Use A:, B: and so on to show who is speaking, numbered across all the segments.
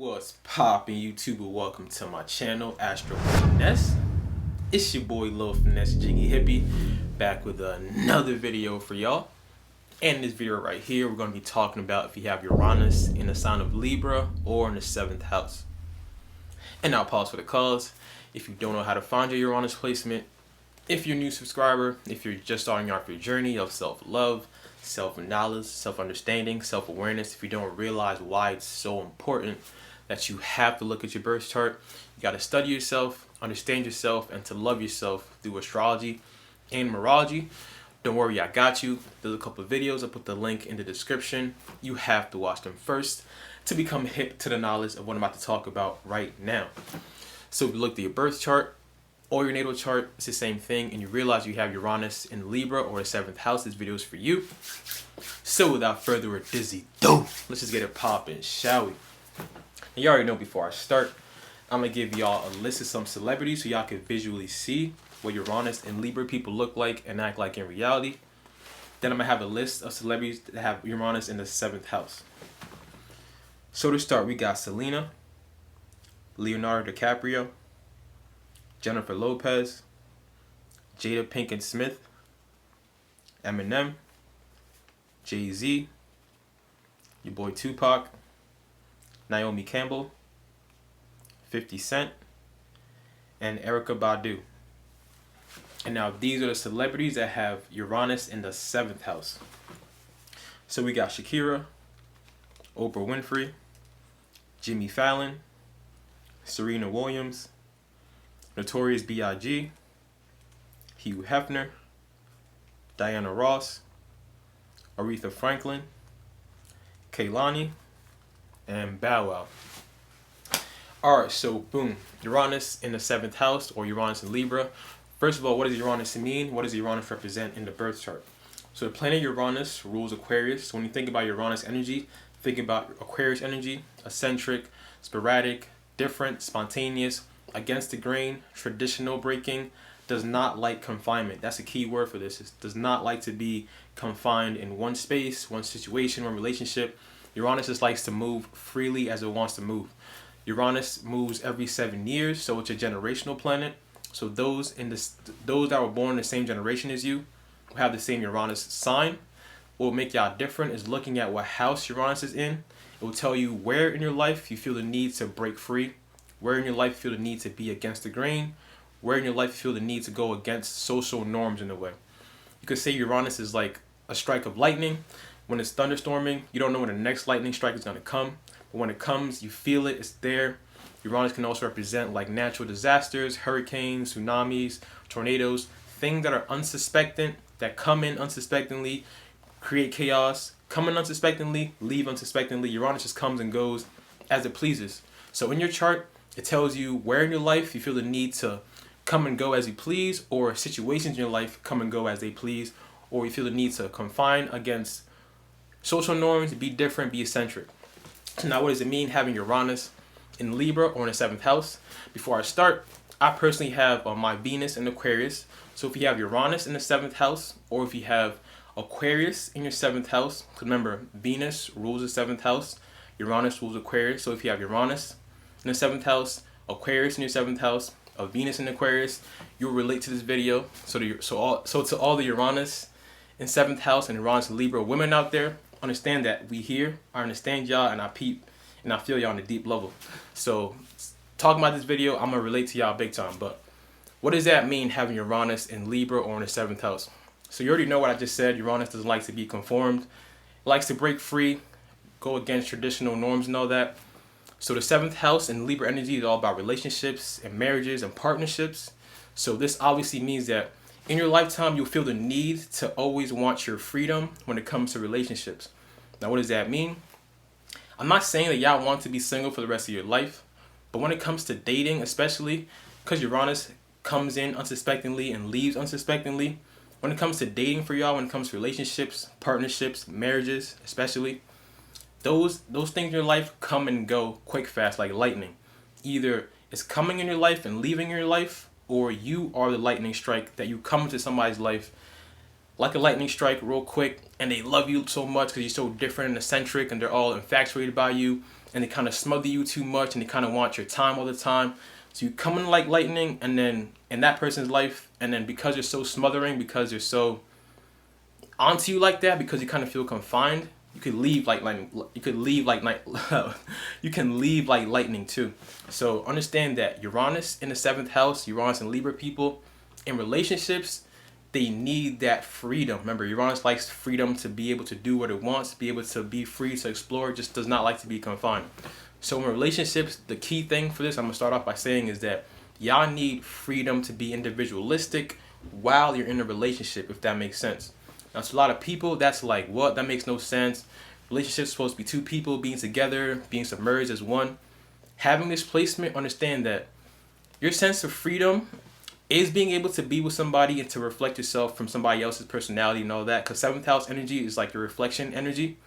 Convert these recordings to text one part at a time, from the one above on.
A: What's poppin' YouTube? Welcome to my channel, Astro Finesse. It's your boy Lil Finesse Jiggy Hippie back with another video for y'all. And in this video right here, we're going to be talking about if you have Uranus in the sign of Libra or in the 7th house. And I'll pause for the cause. If you don't know how to find your Uranus placement, if you're a new subscriber, if you're just starting off your journey of self-love, self-knowledge, self-understanding, self-awareness, if you don't realize why it's so important that you have to look at your birth chart, you got to study yourself, understand yourself, and to love yourself through astrology and numerology. Don't worry, I got you. There's a couple of videos. I'll put the link in the description. You have to watch them first to become hip to the knowledge of what I'm about to talk about right now. So if you look at your birth chart or your natal chart, it's the same thing, and you realize you have Uranus in Libra or the 7th house, this video is for you. So without further ado, let's just get it popping, shall we? And you already know before I start, I'm going to give y'all a list of some celebrities so y'all can visually see what Uranus and Libra people look like and act like in reality. Then I'm going to have a list of celebrities that have Uranus in the 7th house. So to start, we got Selena, Leonardo DiCaprio, Jennifer Lopez, Jada Pinkett Smith, Eminem, Jay-Z, your boy Tupac, Naomi Campbell, 50 Cent, and Erykah Badu. And now these are the celebrities that have Uranus in the 7th house. So we got Shakira, Oprah Winfrey, Jimmy Fallon, Serena Williams, Notorious B.I.G., Hugh Hefner, Diana Ross, Aretha Franklin, Kehlani, and Bow Wow. Alright, so boom, Uranus in the 7th house or Uranus in Libra. First of all, what does Uranus mean? What does Uranus represent in the birth chart? So the planet Uranus rules Aquarius. So when you think about Uranus energy, think about Aquarius energy, eccentric, sporadic, different, spontaneous, against the grain, traditional breaking, does not like confinement. That's a key word for this. It does not like to be confined in one space, one situation, one relationship. Uranus just likes to move freely as it wants to move. Uranus moves every 7 years, so it's a generational planet. So those that were born in the same generation as you will have the same Uranus sign. What will make y'all different is looking at what house Uranus is in. It will tell you where in your life you feel the need to break free, where in your life you feel the need to be against the grain, where in your life you feel the need to go against social norms in a way. You could say Uranus is like a strike of lightning. When it's thunderstorming, you don't know when the next lightning strike is going to come. But when it comes, you feel it, it's there. Uranus can also represent like natural disasters, hurricanes, tsunamis, tornadoes, things that are unsuspected, that come in unsuspectingly, create chaos, come in unsuspectingly, leave unsuspectingly. Uranus just comes and goes as it pleases. So in your chart, it tells you where in your life you feel the need to come and go as you please, or situations in your life come and go as they please, or you feel the need to confine against social norms, be different, be eccentric. So now what does it mean having Uranus in Libra or in the 7th house? Before I start, I personally have my Venus in Aquarius. So if you have Uranus in the 7th house, or if you have Aquarius in your 7th house, because remember, Venus rules the 7th house, Uranus rules Aquarius. So if you have Uranus in the 7th house, Aquarius in your 7th house, a Venus in Aquarius, you'll relate to this video. So to all the Uranus in 7th house and Uranus in Libra women out there, understand that we here. I understand y'all, and I peep and I feel y'all on a deep level. So talking about this video, I'm gonna relate to y'all big time. But what does that mean having Uranus in Libra or in the 7th house? So you already know what I just said. Uranus doesn't like to be conformed, likes to break free, go against traditional norms and all that. So the 7th house in Libra energy is all about relationships and marriages and partnerships. So this obviously means that in your lifetime, you'll feel the need to always want your freedom when it comes to relationships. Now, what does that mean? I'm not saying that y'all want to be single for the rest of your life, but when it comes to dating, especially because Uranus comes in unsuspectingly and leaves unsuspectingly, when it comes to dating for y'all, when it comes to relationships, partnerships, marriages, especially, those things in your life come and go quick, fast, like lightning. Either it's coming in your life and leaving your life, or you are the lightning strike that you come into somebody's life like a lightning strike real quick, and they love you so much because you're so different and eccentric, and they're all infatuated by you, and they kind of smother you too much, and they kind of want your time all the time. So you come in like lightning, and then in that person's life, and then because you're so smothering, because you're so onto you like that, because you kind of feel confined, you could leave like lightning. You could leave like night. You can leave like lightning too. So understand that Uranus in the 7th house, Uranus and Libra people in relationships, they need that freedom. Remember, Uranus likes freedom to be able to do what it wants, to be able to be free to explore. It just does not like to be confined. So in relationships, the key thing for this, I'm gonna start off by saying, is that y'all need freedom to be individualistic while you're in a relationship, if that makes sense. Now, to a lot of people, that's like, what? That makes no sense. Relationships supposed to be two people being together, being submerged as one. Having this placement, understand that your sense of freedom is being able to be with somebody and to reflect yourself from somebody else's personality and all that. Because 7th house energy is like your reflection energy.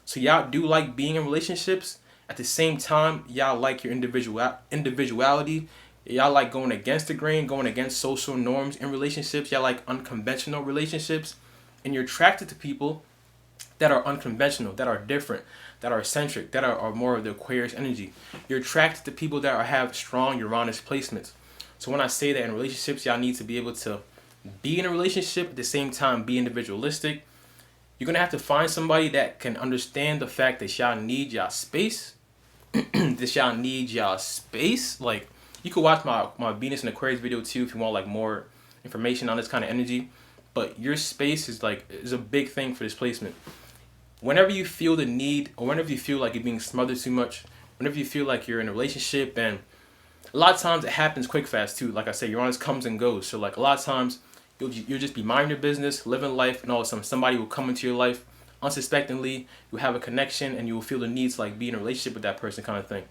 A: So y'all do like being in relationships. At the same time, y'all like your individuality. Y'all like going against the grain, going against social norms in relationships. Y'all like unconventional relationships. And you're attracted to people that are unconventional, that are different, that are eccentric, that are more of the Aquarius energy. You're attracted to people that have strong Uranus placements. So when I say that in relationships, y'all need to be able to be in a relationship, at the same time be individualistic. You're going to have to find somebody that can understand the fact that y'all need y'all space. That y'all need y'all space. Like, you could watch my Venus and Aquarius video too if you want like more information on this kind of energy. But your space is a big thing for this placement. Whenever you feel the need, or whenever you feel like you're being smothered too much, whenever you feel like you're in a relationship, and a lot of times it happens quick fast too. Like I said, Uranus comes and goes. So like a lot of times you'll just be minding your business, living life, and all of a sudden somebody will come into your life unsuspectingly. You'll have a connection, and you will feel the need to like be in a relationship with that person, kind of thing.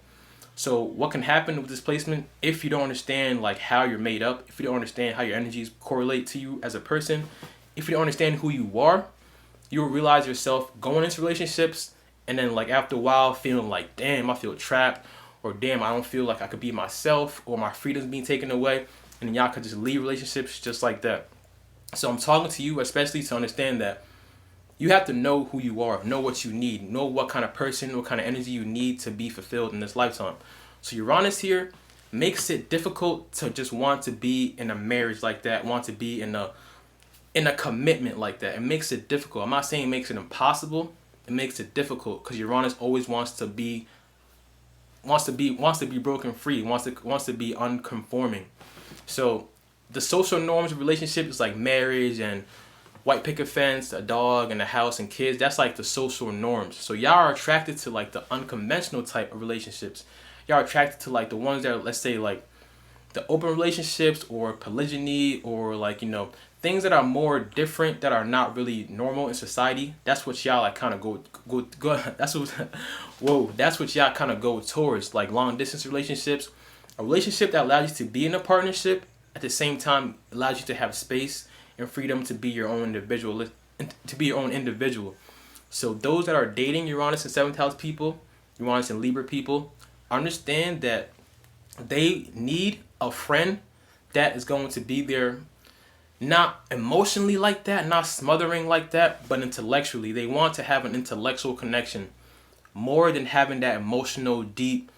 A: So what can happen with this placement, if you don't understand like how you're made up, if you don't understand how your energies correlate to you as a person, if you don't understand who you are, you will realize yourself going into relationships, and then like after a while feeling like, damn, I feel trapped, or damn, I don't feel like I could be myself, or my freedom's being taken away, and then y'all could just leave relationships just like that. So I'm talking to you especially to understand that you have to know who you are, know what you need, know what kind of person, what kind of energy you need to be fulfilled in this lifetime. So Uranus here makes it difficult to just want to be in a marriage like that, want to be in a commitment like that. It makes it difficult. I'm not saying it makes it impossible. It makes it difficult because Uranus always wants to be broken free, wants to be unconforming. So the social norms of relationship is like marriage and white picket fence, a dog, and a house and kids. That's like the social norms. So y'all are attracted to like the unconventional type of relationships. Y'all are attracted to like the ones that are, let's say, like the open relationships or polygyny, or like, you know, things that are more different, that are not really normal in society. That's what y'all like kind of go. That's what y'all kind of go towards, like long distance relationships, a relationship that allows you to be in a partnership, at the same time allows you to have space and freedom to be your own individual. So those that are dating Uranus and 7th house people, Uranus and Libra people, understand that they need a friend that is going to be there, not emotionally like that, not smothering like that, but intellectually. They want to have an intellectual connection more than having that deep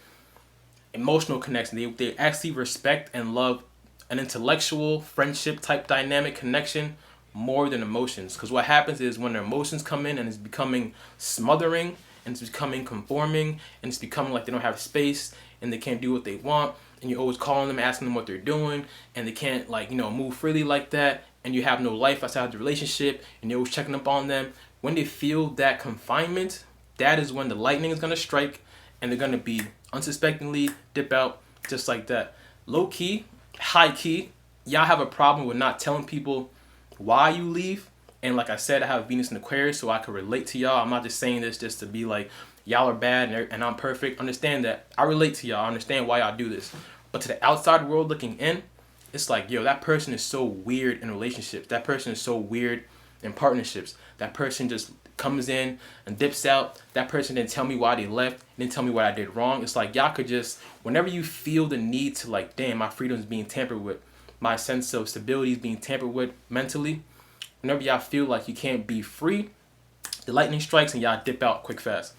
A: emotional connection. They actually respect and love an intellectual friendship type dynamic connection more than emotions. Because what happens is when their emotions come in and it's becoming smothering, and it's becoming conforming, and it's becoming like they don't have space and they can't do what they want, and you're always calling them, asking them what they're doing, and they can't, like, you know, move freely like that, and you have no life outside the relationship, and you're always checking up on them. When they feel that confinement, that is when the lightning is going to strike, and they're going to be unsuspectingly dip out just like that. Low key, high key, y'all have a problem with not telling people why you leave. And like I said, I have Venus in Aquarius, so I can relate to y'all. I'm not just saying this just to be like, y'all are bad and I'm perfect. Understand that I relate to y'all. I understand why y'all do this. But to the outside world looking in, it's like, yo, that person is so weird in relationships. That person is so weird in partnerships. That person just comes in and dips out. That person didn't tell me why they left, didn't tell me what I did wrong. It's like, y'all could just, whenever you feel the need to, like, damn, my freedom is being tampered with, my sense of stability is being tampered with mentally, whenever y'all feel like you can't be free, the lightning strikes and y'all dip out quick fast.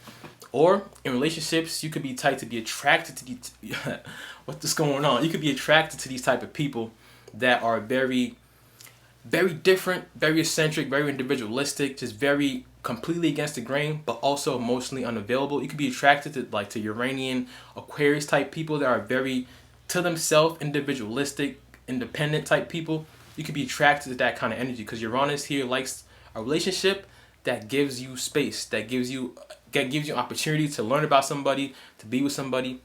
A: Or in relationships, you could be type to be attracted to what's going on? You could be attracted to these type of people that are very, very different, very eccentric, very individualistic, just very completely against the grain, but also emotionally unavailable. You could be attracted to Uranian, Aquarius type people that are very to themselves, individualistic, independent type people. You could be attracted to that kind of energy because Uranus here likes a relationship that gives you space, that gives you opportunity to learn about somebody, to be with somebody,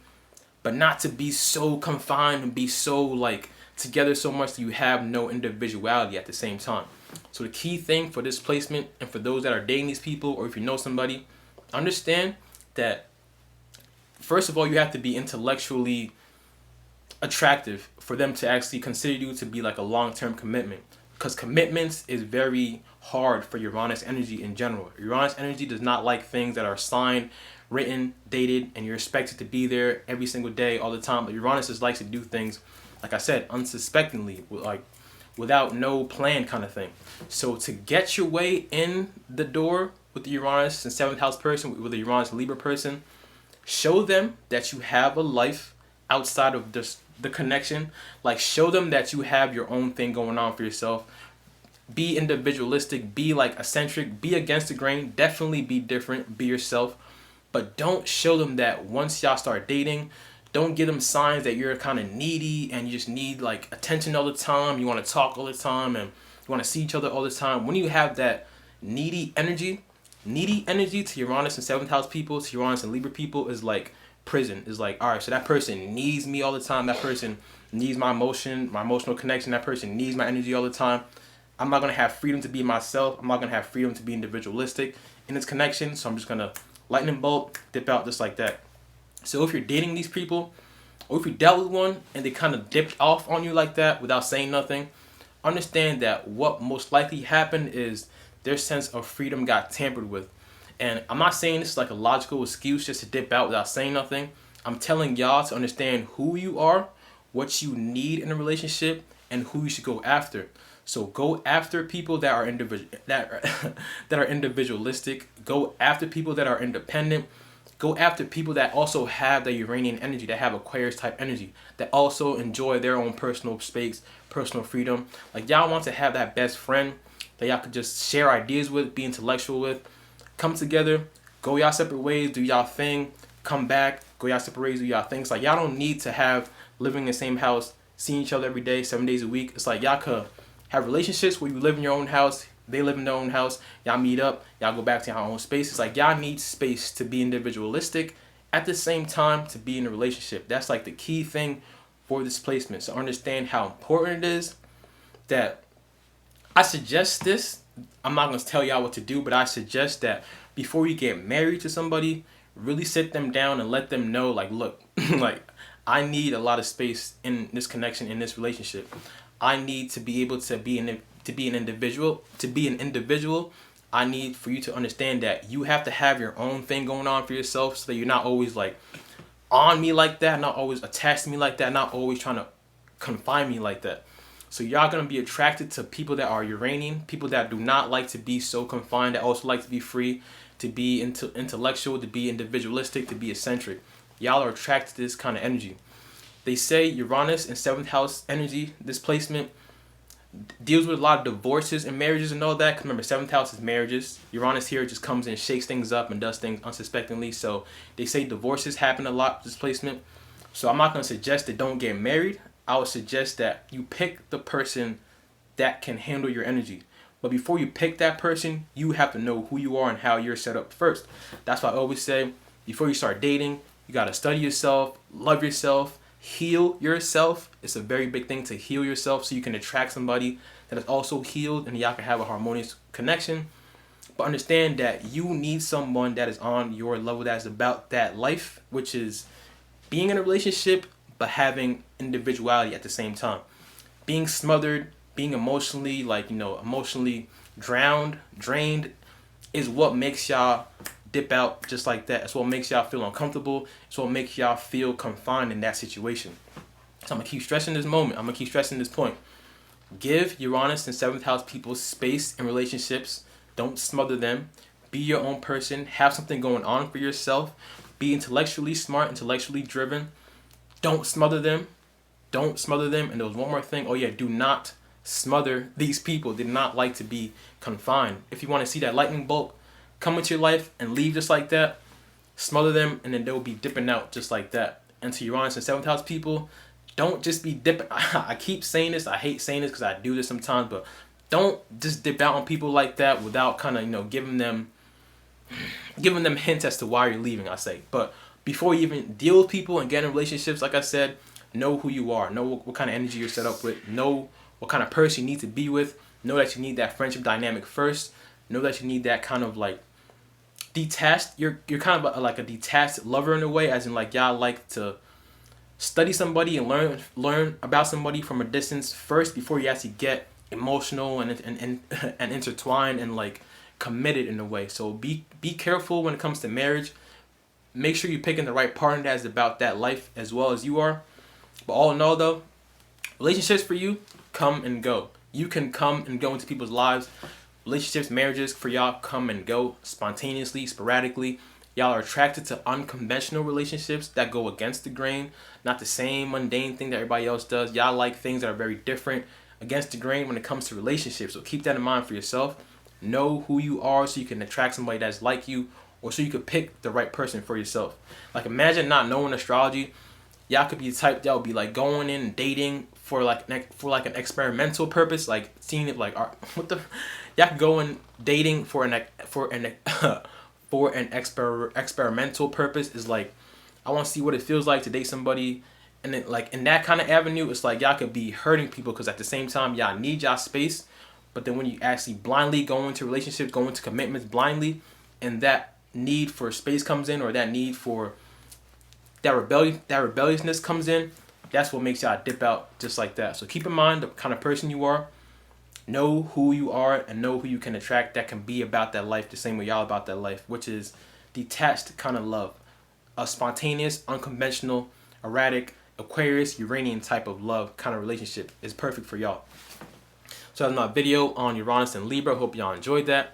A: but not to be so confined and be so together so much that you have no individuality at the same time. So the key thing for this placement, and for those that are dating these people, or if you know somebody, understand that first of all, you have to be intellectually attractive for them to actually consider you to be like a long-term commitment, because commitments is very hard for Uranus energy in general. Uranus energy does not like things that are signed, written, dated, and you're expected to be there every single day all the time. But Uranus just likes to do things, like I said, unsuspectingly, without no plan kind of thing. So to get your way in the door with the Uranus and 7th house person, with the Uranus and Libra person, show them that you have a life outside of just the connection. Show them that you have your own thing going on for yourself. Be individualistic, be eccentric, be against the grain, definitely be different, be yourself. But don't show them that once y'all start dating. Don't give them signs that you're kind of needy and you just need attention all the time. You want to talk all the time and you want to see each other all the time. When you have that needy energy to Uranus and 7th house people, to Uranus and Libra people, is like prison. Is all right, so that person needs me all the time. That person needs my emotion, my emotional connection. That person needs my energy all the time. I'm not going to have freedom to be myself. I'm not going to have freedom to be individualistic in this connection. So I'm just going to lightning bolt, dip out just like that. So if you're dating these people, or if you dealt with one and they kind of dipped off on you like that without saying nothing, understand that what most likely happened is their sense of freedom got tampered with. And I'm not saying this is a logical excuse just to dip out without saying nothing. I'm telling y'all to understand who you are, what you need in a relationship, and who you should go after. So go after people that are that are individualistic. Go after people that are independent. Go after people that also have the Uranian energy, that have Aquarius type energy, that also enjoy their own personal space, personal freedom. Y'all want to have that best friend that y'all could just share ideas with, be intellectual with. Come together, go y'all separate ways, do y'all thing, come back, go y'all separate ways, do y'all things. Y'all don't need to have living in the same house, seeing each other every day, 7 days a week. It's y'all could have relationships where you live in your own house, they live in their own house, y'all meet up, y'all go back to your own space. It's y'all need space to be individualistic at the same time to be in a relationship. That's the key thing for this placement. So understand how important it is that I suggest this. I'm not going to tell y'all what to do, but I suggest that before you get married to somebody, really sit them down and let them know, look, I need a lot of space in this connection, in this relationship. I need to be able to be an individual. To be an individual, I need for you to understand that you have to have your own thing going on for yourself, so that you're not always on me like that, not always attached to me like that, not always trying to confine me like that. So y'all gonna be attracted to people that are Uranian, people that do not like to be so confined, that also like to be free, to be intellectual, to be individualistic, to be eccentric. Y'all are attracted to this kind of energy. They say Uranus in 7th house energy, this placement, deals with a lot of divorces and marriages and all that. Cause remember, 7th house is marriages. Uranus here just comes in, shakes things up, and does things unsuspectingly. So they say divorces happen a lot with this placement. So I'm not going to suggest that don't get married. I would suggest that you pick the person that can handle your energy. But before you pick that person, you have to know who you are and how you're set up first. That's why I always say, before you start dating, you got to study yourself, love yourself, heal yourself. It's a very big thing to heal yourself so you can attract somebody that is also healed and y'all can have a harmonious connection. But understand that you need someone that is on your level, that is about that life, which is being in a relationship but having individuality at the same time. Being smothered, being emotionally emotionally drained is what makes y'all dip out just like that. It's what makes y'all feel uncomfortable. It's what makes y'all feel confined in that situation. So I'm going to keep stressing this moment. I'm going to keep stressing this point. Give Uranus and 7th house people space in relationships. Don't smother them. Be your own person. Have something going on for yourself. Be intellectually smart, intellectually driven. Don't smother them. Don't smother them. And there was one more thing. Oh yeah, do not smother these people. Did not like to be confined. If you want to see that lightning bolt come into your life and leave just like that, smother them, and then they'll be dipping out just like that. And to Uranus and 7th house people, don't just be dipping. I keep saying this. I hate saying this because I do this sometimes, but don't just dip out on people like that without kind of, giving them hints as to why you're leaving, I say. But before you even deal with people and get in relationships, like I said, know who you are. Know what kind of energy you're set up with. Know what kind of person you need to be with. Know that you need that friendship dynamic first. Know that you need that kind of like detached. You're kind of like a detached lover in a way, as in like y'all like to study somebody and learn about somebody from a distance first before you actually get emotional and intertwined and like committed in a way. So be careful when it comes to marriage. Make sure you're picking the right partner that's about that life as well as you are. But all in all though, relationships for you come and go. You can come and go into people's lives. Relationships, marriages for y'all come and go spontaneously, sporadically. Y'all are attracted to unconventional relationships that go against the grain, not the same mundane thing that everybody else does. Y'all like things that are very different, against the grain when it comes to relationships. So keep that in mind for yourself. Know who you are so you can attract somebody that's like you, or so you could pick the right person for yourself. Like imagine not knowing astrology. Y'all could be the type that would be like going in and dating for like an experimental purpose, like seeing it like y'all could go in dating for an experimental purpose. Is like, I want to see what it feels like to date somebody, and then like in that kind of avenue, it's like y'all could be hurting people because at the same time y'all need y'all space. But then when you actually blindly go into relationships, go into commitments blindly, and that need for space comes in, or that need for that rebelliousness comes in, that's what makes y'all dip out just like that. So keep in mind the kind of person you are. Know who you are and know who you can attract that can be about that life the same way y'all about that life, which is detached kind of love. A spontaneous, unconventional, erratic, Aquarius, Uranian type of love kind of relationship is perfect for y'all. So that's my video on Uranus and Libra. Hope y'all enjoyed that.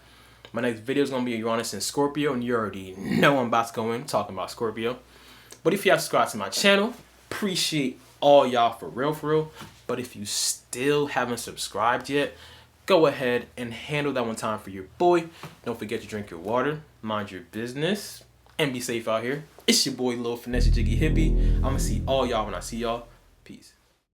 A: My next video is going to be Uranus and Scorpio, and you already know I'm about to go in talking about Scorpio. But if you have subscribed to my channel, appreciate all y'all for real. But if you still haven't subscribed yet, go ahead and handle that one time for your boy. Don't forget to drink your water, mind your business, and be safe out here. It's your boy, Lil Finesse Jiggy Hippie. I'm going to see all y'all when I see y'all. Peace.